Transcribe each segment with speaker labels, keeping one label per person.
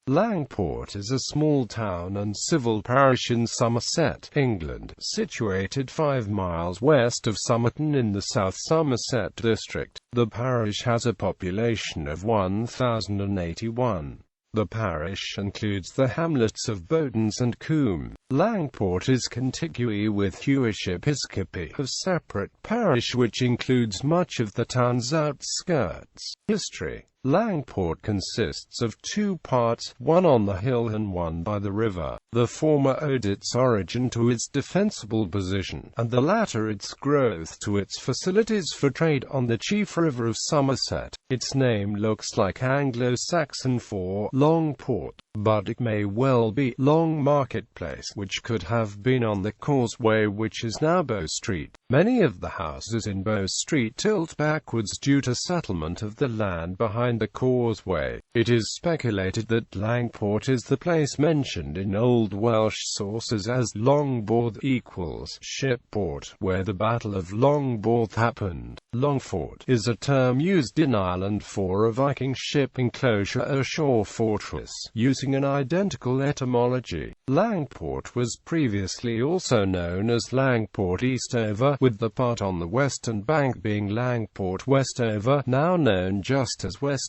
Speaker 1: Langport is a small town and civil parish in Somerset, England, situated 5 miles west of Somerton in the South Somerset district. The parish has a population of 1,081. The parish includes the hamlets of Bowdens and Combe.Langport is contiguous with Huish Episcopi, a separate parish which includes much of the town's outskirts. History: Langport consists of 2 parts, one on the hill and one by the river. The former owed its origin to its defensible position, and the latter its growth to its facilities for trade on the chief river of Somerset. Its name looks like Anglo-Saxon for Long Port, but it may well be Long Marketplace, which could have been on the causeway which is now Bow Street. Many of the houses in Bow Street tilt backwards due to settlement of the land behind the causeway. It is speculated that Langport is the place mentioned in Old Welsh sources as Longborth equals Shipport, where the Battle of Longborth happened. Longfort is a term used in Ireland for a Viking ship enclosure, a shore fortress, using an identical etymology. Langport was previously also known as Langport Eastover, with the part on the western bank being Langport Westover, now known just as Westover.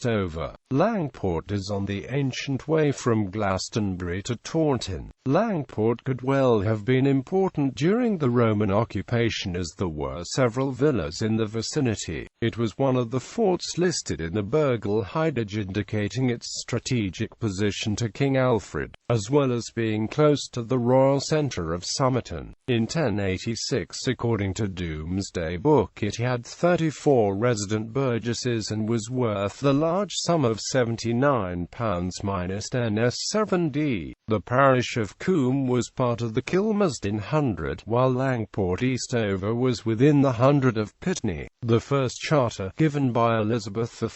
Speaker 1: Langport is on the ancient way from Glastonbury to Taunton. Langport could well have been important during the Roman occupation, as there were several villas in the vicinity. It was one of the forts listed in the Burgle Hidage, indicating its strategic position to King Alfred, as well as being close to the royal centre of Somerton. In 1086, according to Domesday Book, it had 34 resident burgesses and was worth the large sum of £79-NS7d. The parish of Combe was part of the Kilmersdon hundred, while Langport Eastover was within the hundred of Pitney. The first charter, given by Elizabeth I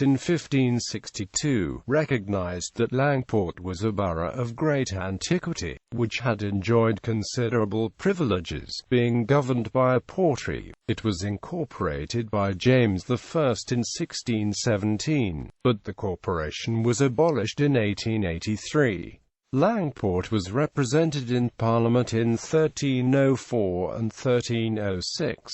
Speaker 1: in 1562, recognised that Langport was a borough of great antiquity, which had enjoyed considerable privileges, being governed by a portry. It was incorporated by James I in 1617, but the corporation was abolished in 1883. Langport was represented in Parliament in 1304 and 1306.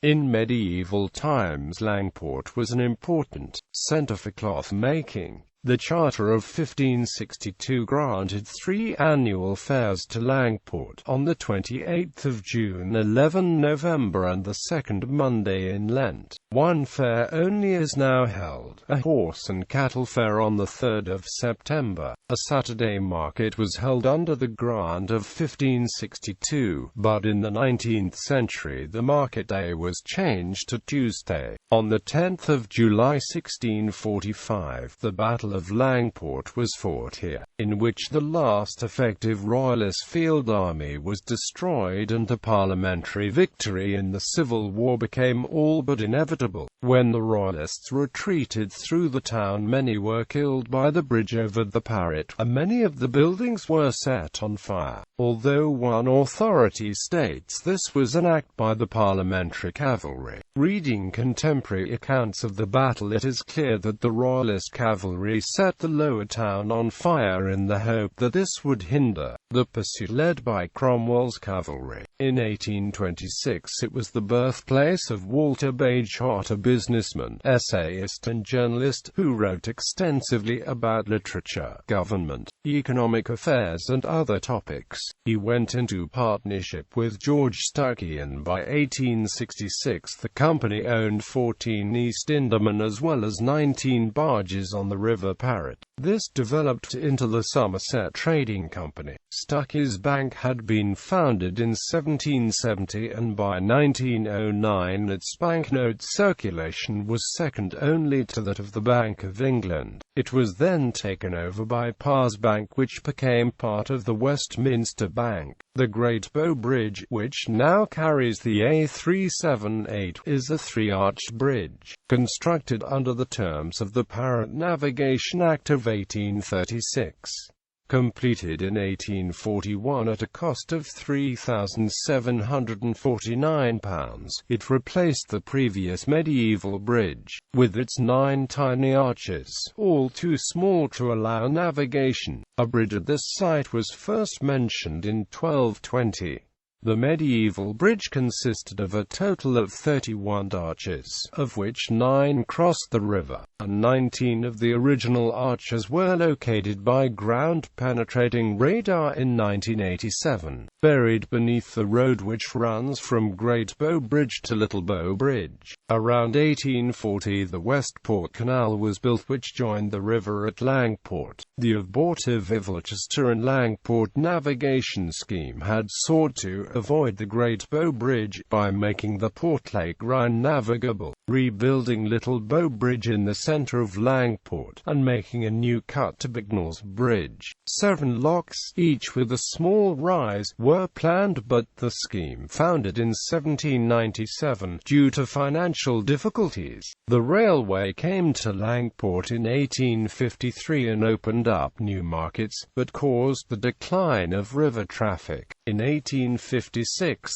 Speaker 1: In medieval times, Langport was an important centre for cloth making. The Charter of 1562 granted 3 annual fairs to Langport, on the 28th of June, 11 November and the second Monday in Lent. One fair only is now held, a horse and cattle fair, on the 3rd of September. A Saturday market was held under the grant of 1562, but in the 19th century the market day was changed to Tuesday. On the 10th of July 1645, the Battle of Langport was fought here, in which the last effective royalist field army was destroyed, and a parliamentary victory in the Civil War became all but inevitable. When the royalists retreated through the town, many were killed by the bridge over the Parrett, and many of the buildings were set on fire. Although one authority states this was an act by the parliamentary cavalry. Reading contemporary accounts of the battle, it is clear that the royalist cavalry set the lower town on fire in the hope that this would hinder the pursuit led by Cromwell's cavalry. In 1826 it was the birthplace of Walter Bagehot, a businessman, essayist and journalist, who wrote extensively about literature, government, economic affairs and other topics. He went into partnership with George Stuckey, and by 1866 the company owned 14 East Indiamen as well as 19 barges on the River Parrett. This developed into the Somerset Trading Company. Stuckey's Bank had been founded in 1770, and by 1909 its banknote circulation was second only to that of the Bank of England. It was then taken over by Parr's Bank, which became part of the Westminster Bank. The Great Bow Bridge, which now carries the A378, is a 3-arched bridge, constructed under the terms of the Parrett Navigation Act of 1836. Completed in 1841 at a cost of £3,749, it replaced the previous medieval bridge, with its 9 tiny arches, all too small to allow navigation. A bridge at this site was first mentioned in 1220. The medieval bridge consisted of a total of 31 arches, of which 9 crossed the river, and 19 of the original arches were located by ground-penetrating radar in 1987, buried beneath the road which runs from Great Bow Bridge to Little Bow Bridge. Around 1840 the Westport Canal was built, which joined the river at Langport. The abortive Ilchester and Langport navigation scheme had sought to avoid the Great Bow Bridge by making the Portlake Rhine navigable, rebuilding Little Bow Bridge in the centre of Langport, and making a new cut to Bignell's Bridge. 7 locks, each with a small rise, were planned, but the scheme foundered in 1797 due to financial difficulties. The railway came to Langport in 1853 and opened up new markets, but caused the decline of river traffic. In 1856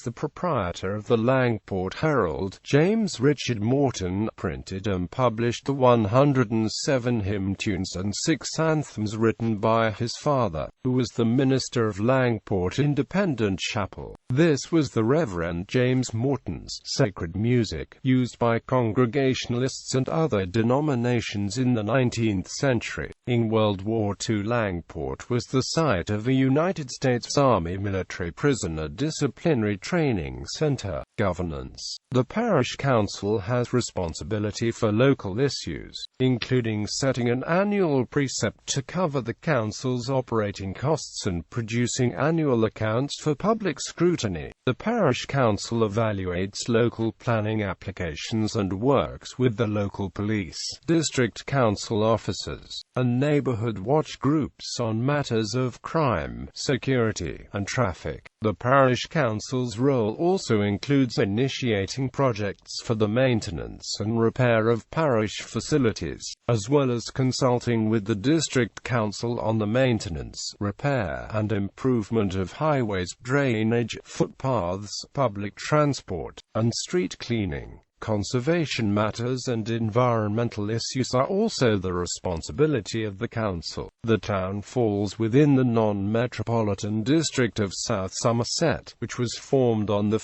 Speaker 1: the proprietor of the Langport Herald, James Richard Morton, printed and published the 107 hymn tunes and 6 anthems written by his father, who was the minister of Langport Independent Chapel. This was the Reverend James Morton's sacred music, used by Congregationalists and other denominations in the 19th century. In World War II, Langport was the site of a United States Army military prisoner disciplinary training center. Governance. The parish council has responsibility for local issues, including setting an annual precept to cover the council's operating costs and producing annual accounts for public scrutiny. The parish council evaluates local planning applications and works with the local police, district council officers, and neighborhood watch groups on matters of crime, security, and traffic. The parish council's role also includes initiating projects for the maintenance and repair of parish facilities, as well as consulting with the district council on the maintenance, repair, and improvement of highways, drainage, footpaths, public transport, and street cleaning. Conservation matters and environmental issues are also the responsibility of the council. The town falls within the non-metropolitan district of South Somerset, which was formed on 1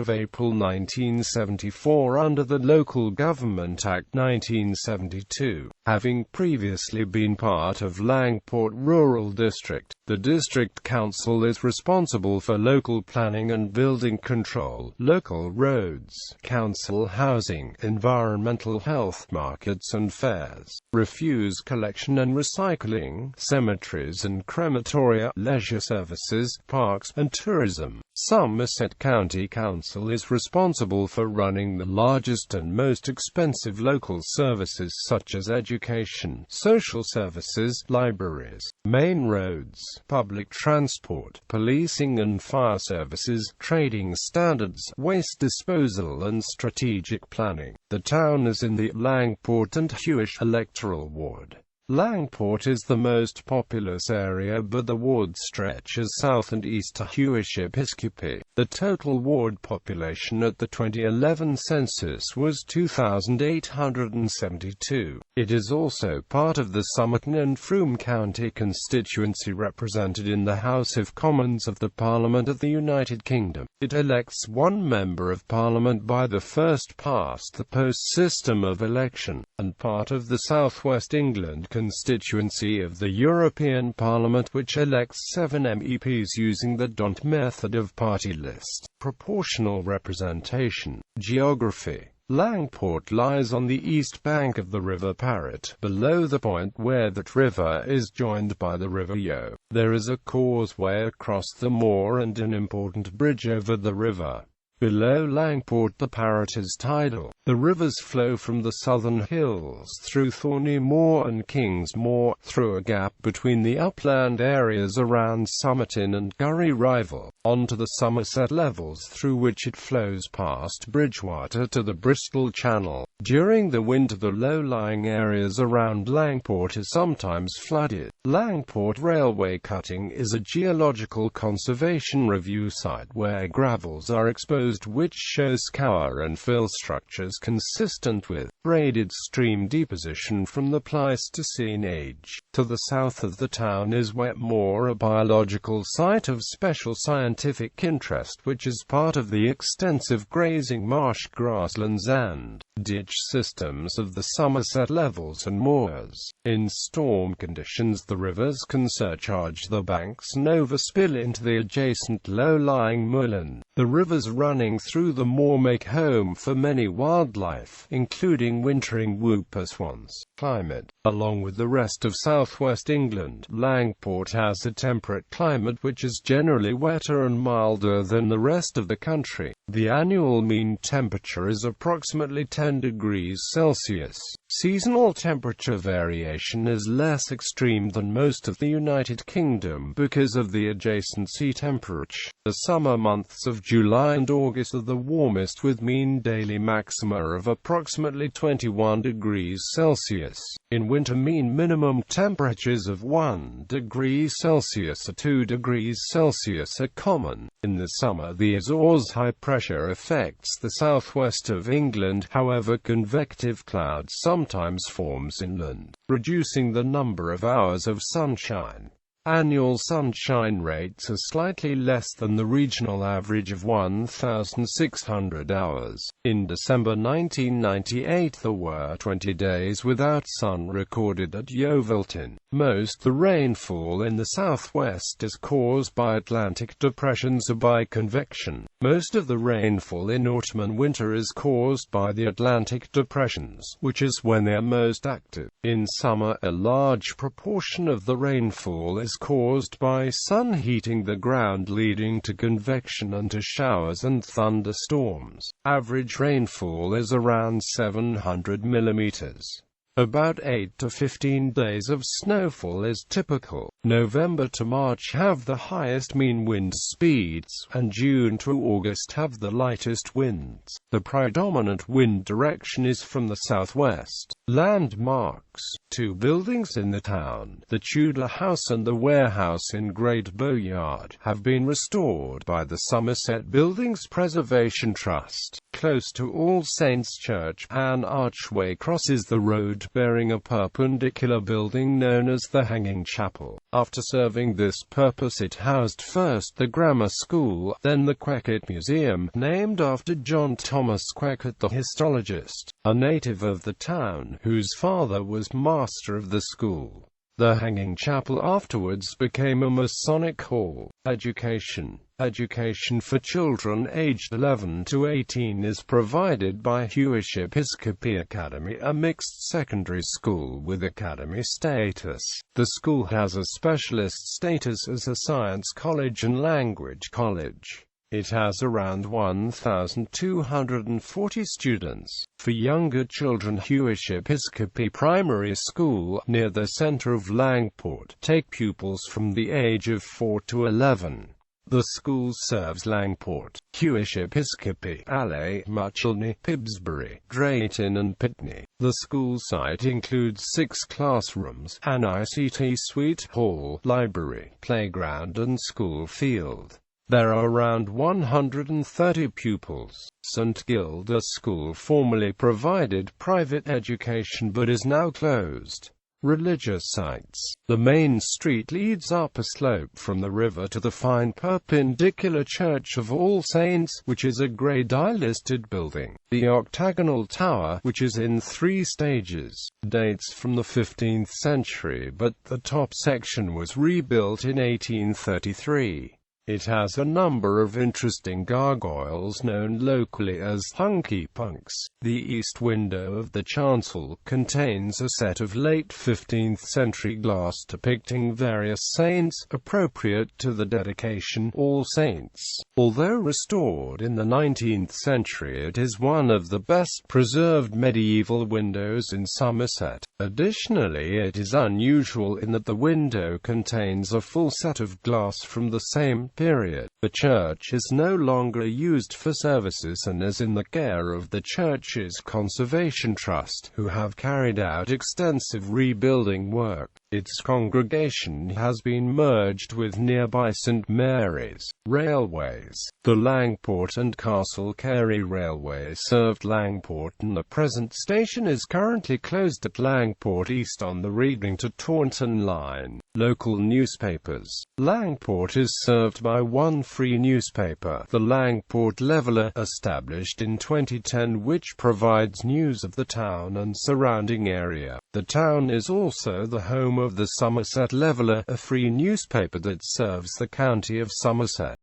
Speaker 1: April 1974 under the Local Government Act 1972. Having previously been part of Langport Rural District, the district council is responsible for local planning and building control, local roads, council housing, environmental health, markets and fairs, refuse collection and recycling, cemeteries and crematoria, leisure services, parks, and tourism. Somerset County Council is responsible for running the largest and most expensive local services such as education, social services, libraries, main roads, public transport, policing and fire services, trading standards, waste disposal and strategic planning. The town is in the Langport and Huish electoral ward. Langport is the most populous area, but the ward stretches south and east to Huish Episcopi. The total ward population at the 2011 census was 2,872. It is also part of the Somerton and Frome County constituency represented in the House of Commons of the Parliament of the United Kingdom. It elects one Member of Parliament by the first-past-the-post system of election, and part of the South West England constituency of the European Parliament, which elects 7 MEPs using the DONT method of party list. Proportional representation. Geography. Langport lies on the east bank of the River Parrett, below the point where that river is joined by the River Yeo. There is a causeway across the moor and an important bridge over the river. Below Langport the Parrett is tidal. The rivers flow from the southern hills through Thorney Moor and Kings Moor, through a gap between the upland areas around Somerton and Gurry Rival, onto the Somerset levels through which it flows past Bridgewater to the Bristol Channel. During the winter the low-lying areas around Langport are sometimes flooded. Langport Railway Cutting is a geological conservation review site where gravels are exposed which show scour and fill structures consistent with braided stream deposition from the Pleistocene age. To the south of the town is Wetmore, a biological site of special scientific interest which is part of the extensive grazing marsh grasslands and ditch systems of the Somerset levels and moors. In storm conditions the rivers can surcharge the banks and overspill into the adjacent low-lying moorland. The rivers running through the moor make home for many wildlife, including wintering whooper swans. Climate. Along with the rest of southwest England, Langport has a temperate climate which is generally wetter and milder than the rest of the country. The annual mean temperature is approximately 10 degrees Celsius. Seasonal temperature variation is less extreme than most of the United Kingdom because of the adjacent sea temperature. The summer months of July and August are the warmest with mean daily maxima of approximately 21 degrees Celsius. In winter mean minimum temperatures of 1 degree Celsius or 2 degrees Celsius are common. In the summer the Azores high pressure affects the southwest of England, however convective cloud sometimes forms inland, reducing the number of hours of sunshine. Annual sunshine rates are slightly less than the regional average of 1,600 hours. In December 1998 there were 20 days without sun recorded at Yeovilton. Most the rainfall in the southwest is caused by Atlantic depressions or by convection. Most of the rainfall in autumn and winter is caused by the Atlantic depressions, which is when they are most active. In summer a large proportion of the rainfall is caused by sun heating the ground, leading to convection and to showers and thunderstorms. Average rainfall is around 700 millimeters. About 8 to 15 days of snowfall is typical. November to March have the highest mean wind speeds, and June to August have the lightest winds. The predominant wind direction is from the southwest. Landmarks. 2 buildings in the town, the Tudor House and the warehouse in Great Bowyard, have been restored by the Somerset Buildings Preservation Trust. Close to All Saints Church, an archway crosses the road bearing a perpendicular building known as the Hanging Chapel. After serving this purpose it housed first the grammar school, then the Queckett Museum, named after John Thomas Queckett the histologist, a native of the town, whose father was master of the school. The Hanging Chapel afterwards became a Masonic hall. Education. Education for children aged 11 to 18 is provided by Huish Episcopi Academy, a mixed secondary school with academy status. The school has a specialist status as a science college and language college. It has around 1,240 students. For younger children, Huish Episcopi Primary School, near the centre of Langport, take pupils from the age of 4 to 11. The school serves Langport, Huish Episcopi, Alley, Muchelney, Pibsbury, Drayton and Pitney. The school site includes 6 classrooms, an ICT suite, hall, library, playground and school field. There are around 130 pupils. St Gilda School formerly provided private education but is now closed. Religious sites. The main street leads up a slope from the river to the fine perpendicular Church of All Saints, which is a Grade I listed building. The octagonal tower, which is in 3 stages, dates from the 15th century, but the top section was rebuilt in 1833. It has a number of interesting gargoyles known locally as hunky punks. The east window of the chancel contains a set of late 15th century glass depicting various saints, appropriate to the dedication, All Saints. Although restored in the 19th century, it is one of the best preserved medieval windows in Somerset. Additionally, it is unusual in that the window contains a full set of glass from the same period. The church is no longer used for services and is in the care of the church's Conservation Trust, who have carried out extensive rebuilding work. Its congregation has been merged with nearby St Mary's. Railways. The Langport and Castle Cary Railway served Langport, and the present station is currently closed at Langport East on the Reading to Taunton line. Local newspapers. Langport is served by one free newspaper, the Langport Leveller, established in 2010, which provides news of the town and surrounding area. The town is also the home of the Somerset Leveller, a free newspaper that serves the county of Somerset.